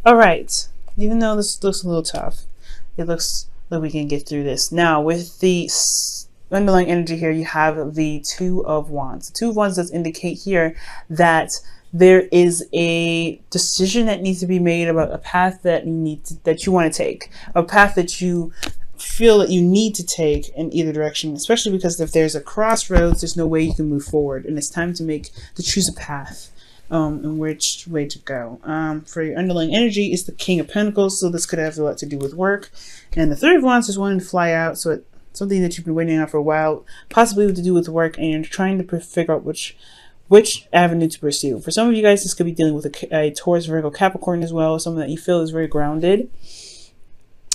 All right. Even though this looks a little tough, it looks like we can get through this. Now, with the underlying energy here, you have the Two of Wands. The Two of Wands does indicate here that there is a decision that needs to be made about a path that you want to take, a path that you feel that you need to take in either direction, especially because if there's a crossroads, there's no way you can move forward, and it's time to choose a path. And which way to go. For your underlying energy is the King of Pentacles, so this could have a lot to do with work. And the Three of Wands is wanting to fly out, so it's something that you've been waiting on for a while, possibly to do with work, and you're trying to figure out which avenue to pursue. For some of you guys, this could be dealing with a Taurus, Virgo, Capricorn as well, someone that you feel is very grounded.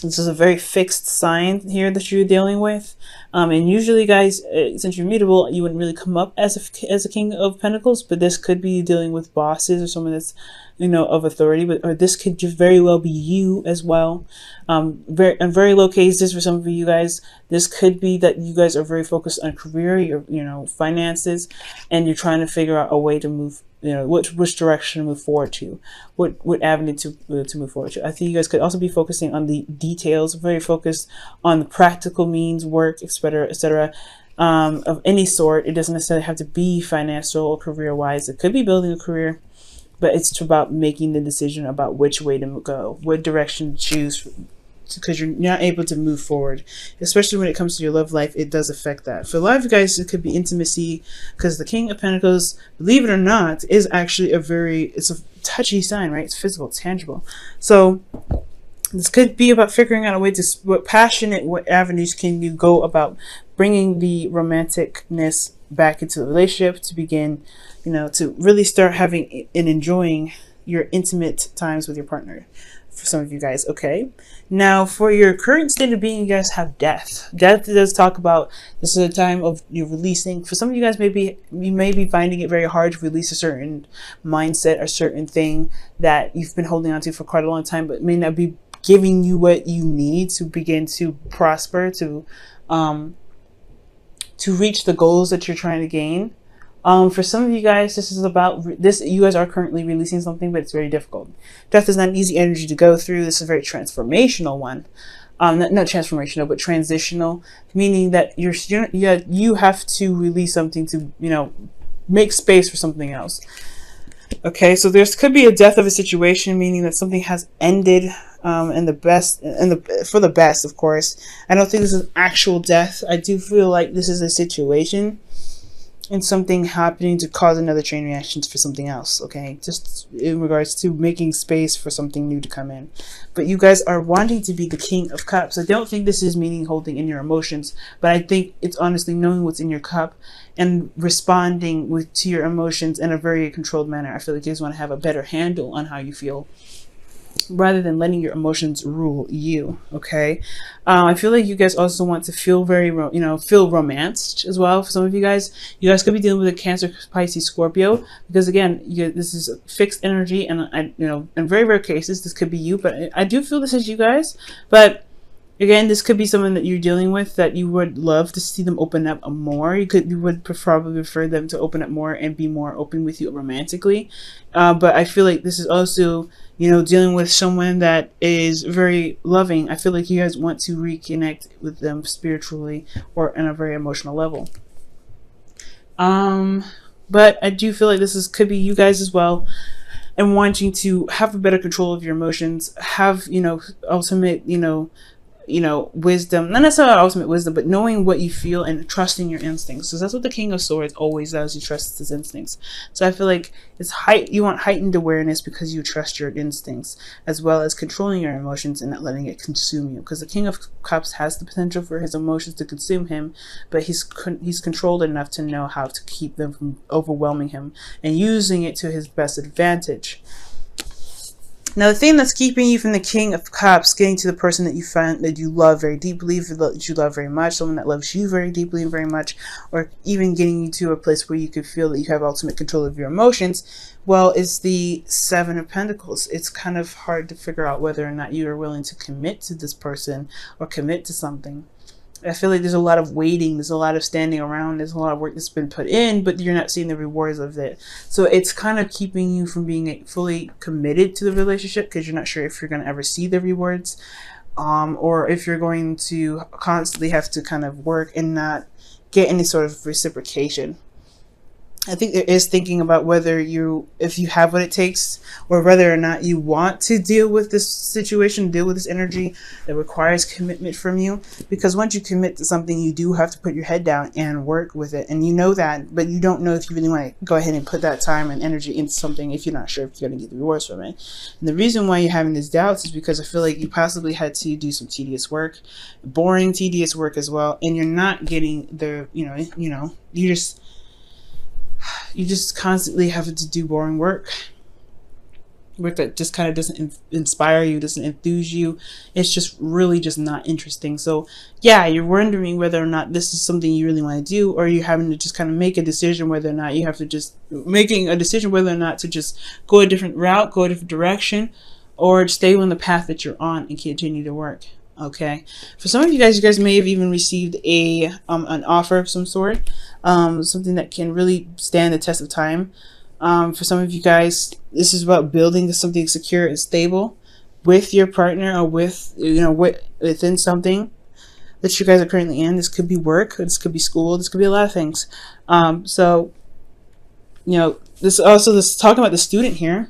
This is a very fixed sign here that you're dealing with. And usually, guys, since you're mutable, you wouldn't really come up as a King of Pentacles, but this could be dealing with bosses or someone that's, of authority, or this could just very well be you as well. In very low cases for some of you guys, this could be that you guys are very focused on career, your finances, and you're trying to figure out a way to move, which direction to move forward to, what avenue to move forward to. I think you guys could also be focusing on the details, very focused on the practical means, work, etc., of any sort. It doesn't necessarily have to be financial or career-wise. It could be building a career, but it's about making the decision about which way to go, what direction to choose, because you're not able to move forward, especially when it comes to your love life. It does affect that. For a lot of you guys, it could be intimacy, because the King of Pentacles, believe it or not, is actually it's a touchy sign, right? It's physical, it's tangible. So this could be about figuring out a way to what avenues can you go about bringing the romanticness back into the relationship, to begin, to really start having and enjoying your intimate times with your partner. For some of you guys, okay. Now, for your current state of being, you guys have death. Death does talk about, this is a time of you releasing. For some of you guys, you may be finding it very hard to release a certain mindset, a certain thing that you've been holding on to for quite a long time, but it may not be giving you what you need to begin to prosper, to reach the goals that you're trying to gain. For some of you guys, this is about this. You guys are currently releasing something, but it's very difficult. Death is not an easy energy to go through. This is a very transformational one. Not transformational, but transitional, meaning that you have to release something to, make space for something else. Okay, so there could be a death of a situation, meaning that something has ended, for the best, of course. I don't think this is actual death. I do feel like this is a situation and something happening to cause another chain reaction for something else, okay? Just in regards to making space for something new to come in. But you guys are wanting to be the King of Cups. I don't think this is meaning holding in your emotions, but I think it's honestly knowing what's in your cup and responding to your emotions in a very controlled manner. I feel like you guys want to have a better handle on how you feel, rather than letting your emotions rule you, okay? I feel like you guys also want to feel feel romanced as well. For some of you guys could be dealing with a Cancer, Pisces, Scorpio, because again, this is fixed energy, and in very rare cases, this could be you, but I do feel this is you guys. But again, this could be someone that you're dealing with that you would love to see them open up more. You would probably prefer them to open up more and be more open with you romantically. But I feel like this is also, dealing with someone that is very loving. I feel like you guys want to reconnect with them spiritually or on a very emotional level. But I do feel like could be you guys as well, and wanting to have a better control of your emotions, have, ultimate, wisdom, not necessarily ultimate wisdom, but knowing what you feel and trusting your instincts. So that's what the King of Swords always does. He trusts his instincts. So I feel like you want heightened awareness because you trust your instincts, as well as controlling your emotions and not letting it consume you. Because the King of Cups has the potential for his emotions to consume him, but he's controlled enough to know how to keep them from overwhelming him and using it to his best advantage. Now, the thing that's keeping you from the King of Cups getting to the person that you find that you love very deeply, that you love very much, someone that loves you very deeply and very much, or even getting you to a place where you could feel that you have ultimate control of your emotions, well, is the Seven of Pentacles. It's kind of hard to figure out whether or not you are willing to commit to this person or commit to something. I feel like there's a lot of waiting, there's a lot of standing around, there's a lot of work that's been put in, but you're not seeing the rewards of it. So it's kind of keeping you from being fully committed to the relationship, because you're not sure if you're going to ever see the rewards, or if you're going to constantly have to kind of work and not get any sort of reciprocation. I think there is thinking about whether if you have what it takes, or whether or not you want to deal with this situation, deal with this energy that requires commitment from you. Because once you commit to something, you do have to put your head down and work with it. And you know that, but you don't know if you really want to go ahead and put that time and energy into something if you're not sure if you're going to get the rewards from it. And the reason why you're having these doubts is because I feel like you possibly had to do some tedious work, boring, tedious work as well. And you're not getting the, you just constantly have to do boring work that just kind of doesn't inspire you, doesn't enthuse you. It's just really just not interesting. So yeah, you're wondering whether or not this is something you really want to do, or you're having to just kind of make a decision whether or not to just go a different route, go a different direction, or stay on the path that you're on and continue to work. Okay, for some of you guys may have even received an offer of some sort, something that can really stand the test of time. For some of you guys, this is about building something secure and stable with your partner, or within something that you guys are currently in. This could be work, this could be school, this could be a lot of things. This talking about the student here.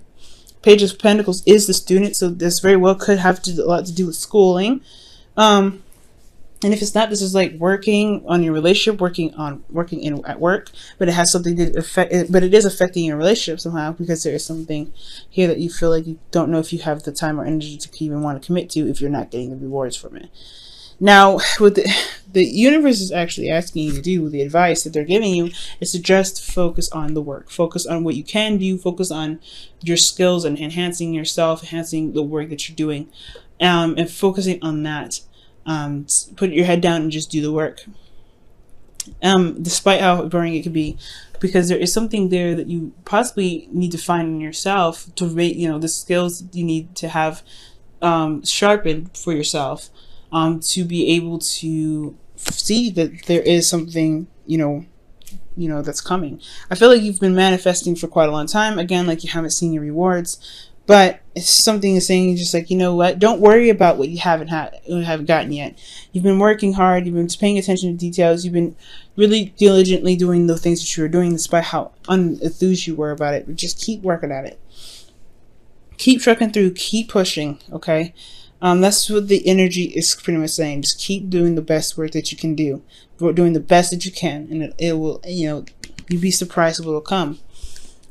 Page of Pentacles is the student, so this very well could have a lot to do with schooling. And if it's not, this is like working on your relationship, working at work, but it has something to affect it, but it is affecting your relationship somehow, because there is something here that you feel like you don't know if you have the time or energy to even want to commit to if you're not getting the rewards from it. Now, what the universe is actually asking you to do, the advice that they're giving you, is to just focus on the work. Focus on what you can do. Focus on your skills and enhancing yourself, enhancing the work that you're doing, and focusing on that. Put your head down and just do the work. Despite how boring it could be, because there is something there that you possibly need to find in yourself to rate, the skills you need to have sharpened for yourself. To be able to see that there is something, that's coming. I feel like you've been manifesting for quite a long time. Again, like you haven't seen your rewards, but it's something that's saying just like, you know what? Don't worry about what you haven't gotten yet. You've been working hard. You've been paying attention to details. You've been really diligently doing the things that you were doing, despite how unenthused you were about it. But just keep working at it. Keep trucking through. Keep pushing. Okay. That's what the energy is pretty much saying. Just keep doing the best work that you can do. Doing the best that you can. And it will, you'd be surprised what will come.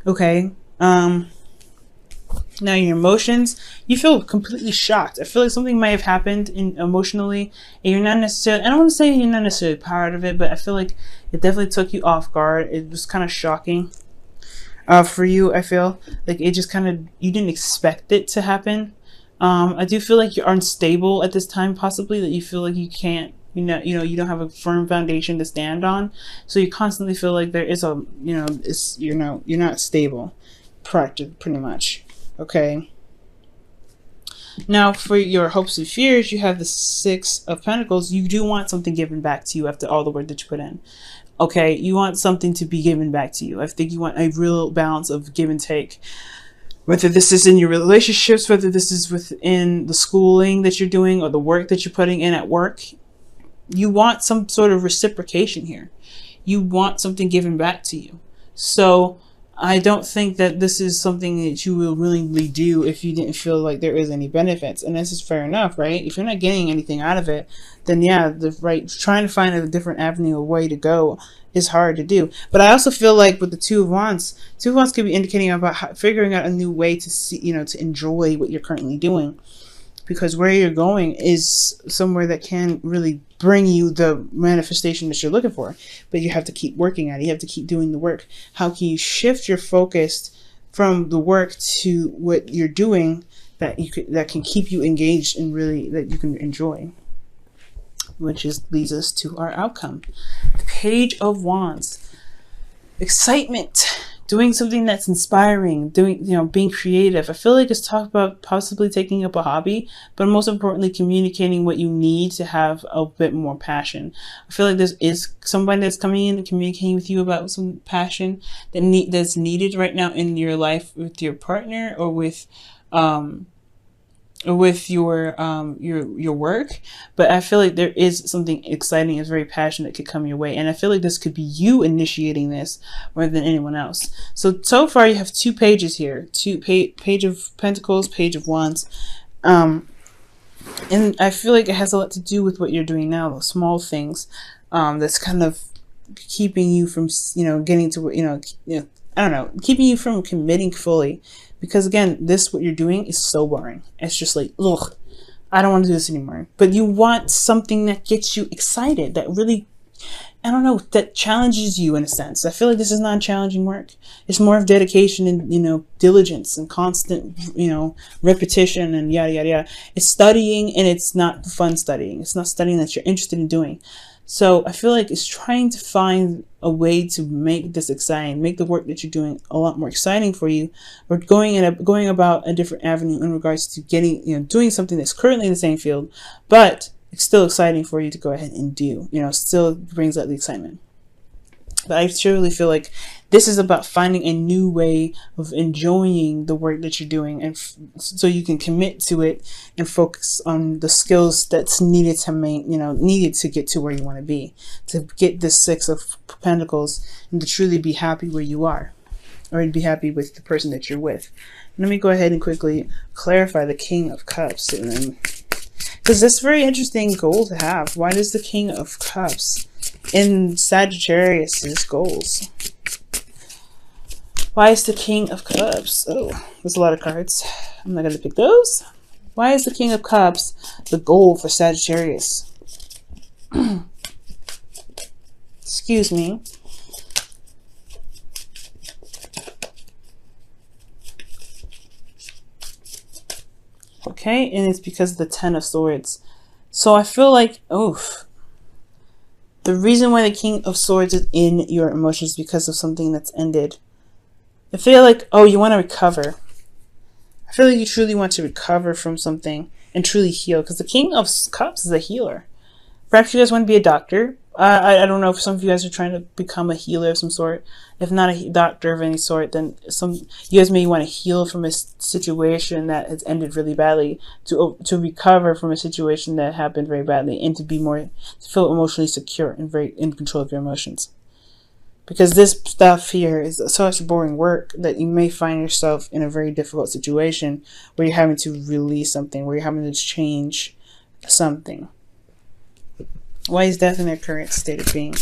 Okay. Now your emotions, you feel completely shocked. I feel like something might have happened emotionally. And you're not necessarily, I don't want to say you're not necessarily part of it, but I feel like it definitely took you off guard. It was kind of shocking for you, I feel. Like it just kind of, you didn't expect it to happen. I do feel like you're unstable at this time, possibly, that you feel like you can't, you don't have a firm foundation to stand on. So you constantly feel like there is you're not stable, pretty much. Okay. Now for your hopes and fears, you have the Six of Pentacles. You do want something given back to you after all the work that you put in. Okay. You want something to be given back to you. I think you want a real balance of give and take. Whether this is in your relationships, whether this is within the schooling that you're doing or the work that you're putting in at work, you want some sort of reciprocation here. You want something given back to you. So I don't think that this is something that you will willingly do if you didn't feel like there is any benefits. And this is fair enough, right? If you're not getting anything out of it, then yeah, trying to find a different avenue or way to go is hard to do. But I also feel like with the Two of Wands could be indicating about figuring out a new way to see, to enjoy what you're currently doing. Because where you're going is somewhere that can really bring you the manifestation that you're looking for. But you have to keep working at it. You have to keep doing the work. How can you shift your focus from the work to what you're doing that can keep you engaged and really that you can enjoy? Which leads us to our outcome. The Page of Wands. Excitement, doing something that's inspiring, doing, being creative. I feel like it's talk about possibly taking up a hobby, but most importantly, communicating what you need to have a bit more passion. I feel like this is somebody that's coming in and communicating with you about some passion that's needed right now in your life with your partner or with your work. But I feel like there is something exciting and very passionate that could come your way, and I feel like this could be you initiating this more than anyone else. So far you have 2 pages here, page of Pentacles, page of Wands, and I feel like it has a lot to do with what you're doing now, those small things that's kind of keeping you from getting to I don't know, keeping you from committing fully. Because again, what you're doing is so boring. It's just like, ugh, I don't want to do this anymore. But you want something that gets you excited, that really, I don't know, that challenges you in a sense. I feel like this is not challenging work. It's more of dedication and, diligence and constant, repetition and yada, yada, yada. It's studying, and it's not fun studying. It's not studying that you're interested in doing. So I feel like it's trying to find a way to make this exciting, make the work that you're doing a lot more exciting for you, or going about a different avenue in regards to getting, doing something that's currently in the same field, but it's still exciting for you to go ahead and do, still brings out the excitement. But I truly feel like this is about finding a new way of enjoying the work that you're doing, and so you can commit to it and focus on the skills that's needed to needed to get to where you want to be, to get this 6 of Pentacles and to truly be happy where you are, or to be happy with the person that you're with. Let me go ahead and quickly clarify the King of Cups, and then, because that's a very interesting goal to have. Why does the King of Cups in Sagittarius's goals? Why is the King of Cups? Oh, there's a lot of cards. I'm not going to pick those. Why is the King of Cups the goal for Sagittarius? Excuse me. Okay, and it's because of the 10 of Swords. So I feel like, oof. The reason why the King of Swords is in your emotions is because of something that's ended. I feel like, you want to recover. I feel like you truly want to recover from something and truly heal, because the King of Cups is a healer. Perhaps you guys want to be a doctor. I don't know if some of you guys are trying to become a healer of some sort. If not a doctor of any sort, then you guys may want to heal from a situation that has ended really badly, to recover from a situation that happened very badly, and to feel emotionally secure and very in control of your emotions. Because this stuff here is such boring work that you may find yourself in a very difficult situation where you're having to release something, where you're having to change something. Why is death in their current state of being?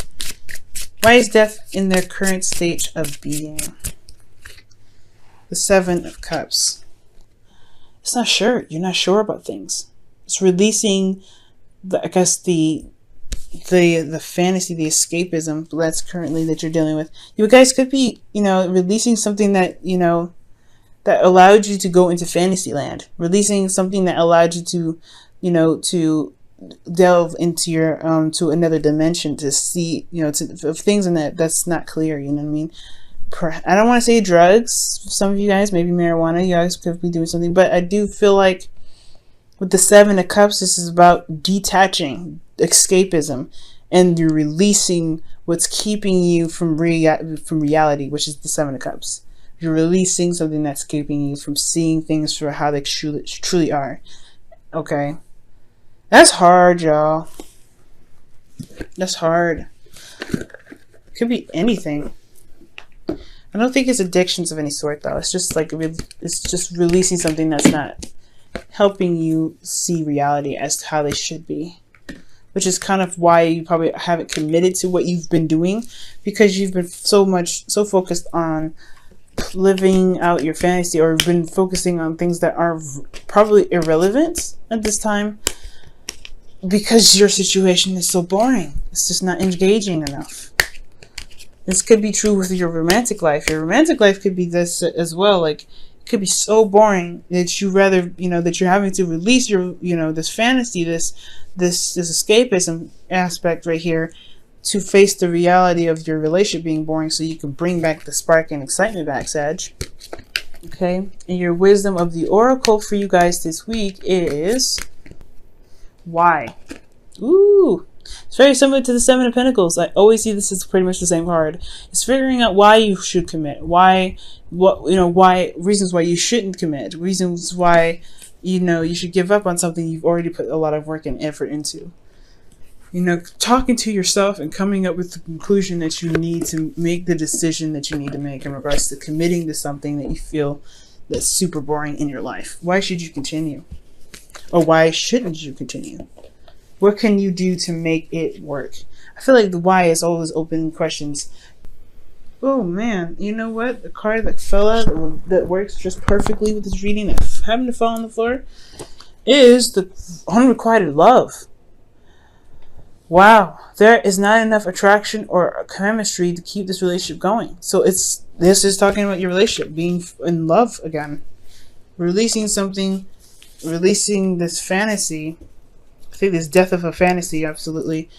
Why is death in their current state of being? The 7 of Cups. It's not sure. You're not sure about things. It's releasing the fantasy, the escapism that's currently that you're dealing with. You guys could be, releasing something that, that allowed you to go into fantasy land. Releasing something that allowed you to, to delve into your to another dimension, to see of things in that's not clear. You know what I mean? I don't want to say drugs. Some of you guys, maybe marijuana. You guys could be doing something, but I do feel like with the 7 of Cups, this is about detaching, escapism, and you're releasing what's keeping you from reality, which is the 7 of Cups. You're releasing something that's keeping you from seeing things for how they truly are. Okay. That's hard, y'all. That's hard. Could be anything. I don't think it's addictions of any sort, though. It's just like it's just releasing something that's not helping you see reality as to how they should be, which is kind of why you probably haven't committed to what you've been doing, because you've been so focused on living out your fantasy, or been focusing on things that are probably irrelevant at this time, because your situation is so boring. It's just not engaging enough. This could be true with your romantic life. Your romantic life could be this as well. Like, it could be so boring that you rather, that you're having to release your, this fantasy, this escapism aspect right here, to face the reality of your relationship being boring so you can bring back the spark and excitement back, Sag. Okay, and your wisdom of the oracle for you guys this week is why. Ooh, it's very similar to the Seven of Pentacles. I always see this as pretty much the same card. It's figuring out why you should commit, why reasons why you shouldn't commit, reasons why you should give up on something you've already put a lot of work and effort into. Talking to yourself and coming up with the conclusion that you need to make the decision that you need to make in regards to committing to something that you feel that's super boring in your life. Why should you continue? Or why shouldn't you continue? What can you do to make it work? I feel like the why is always open questions. Oh man, you know what? The card that fell out that works just perfectly with this reading that happened to fall on the floor is the unrequited love. Wow, there is not enough attraction or chemistry to keep this relationship going. So this is talking about your relationship, being in love again. Releasing something, releasing this fantasy. I think this death of a fantasy, absolutely.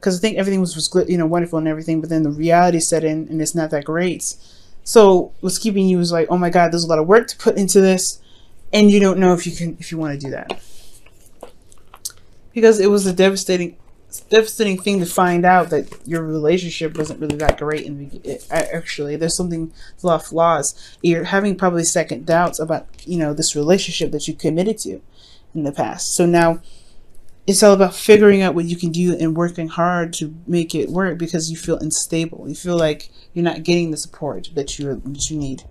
Because I think everything was wonderful and everything, but then the reality set in and it's not that great. So what's keeping you is like, oh my God, there's a lot of work to put into this, and you don't know if you want to do that. Because it was a devastating thing to find out that your relationship wasn't really that great. And actually, there's a lot of flaws. You're having probably second doubts about, this relationship that you committed to in the past. So now it's all about figuring out what you can do and working hard to make it work because you feel unstable. You feel like you're not getting the support that you need.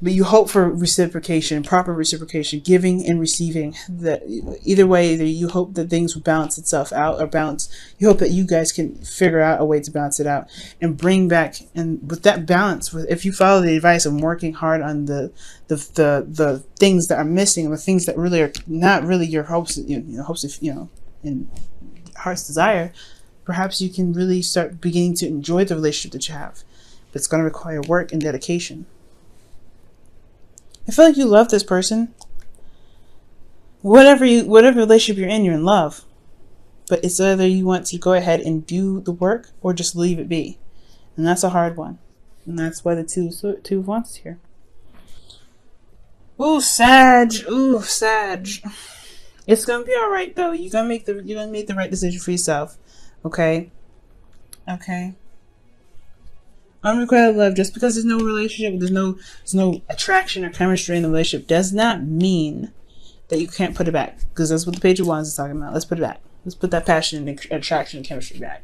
But you hope for reciprocation, proper reciprocation, giving and receiving. That either way, either you hope that things will balance itself out or balance. You hope that you guys can figure out a way to balance it out and bring back. And with that balance, if you follow the advice of working hard on the things that are missing, the things that really are not really your hopes, and heart's desire, perhaps you can really start beginning to enjoy the relationship that you have. But it's going to require work and dedication. I feel like you love this person. Whatever relationship you're in love. But it's either you want to go ahead and do the work or just leave it be. And that's a hard one. And that's why the two of Wands is here. Ooh, Sag. Ooh, Sag. It's gonna be alright though. You're gonna make the right decision for yourself. Okay? Okay. Unrequited love, just because there's no relationship, there's no attraction or chemistry in the relationship, does not mean that you can't put it back. Because that's what the Page of Wands is talking about. Let's put it back. Let's put that passion and attraction and chemistry back.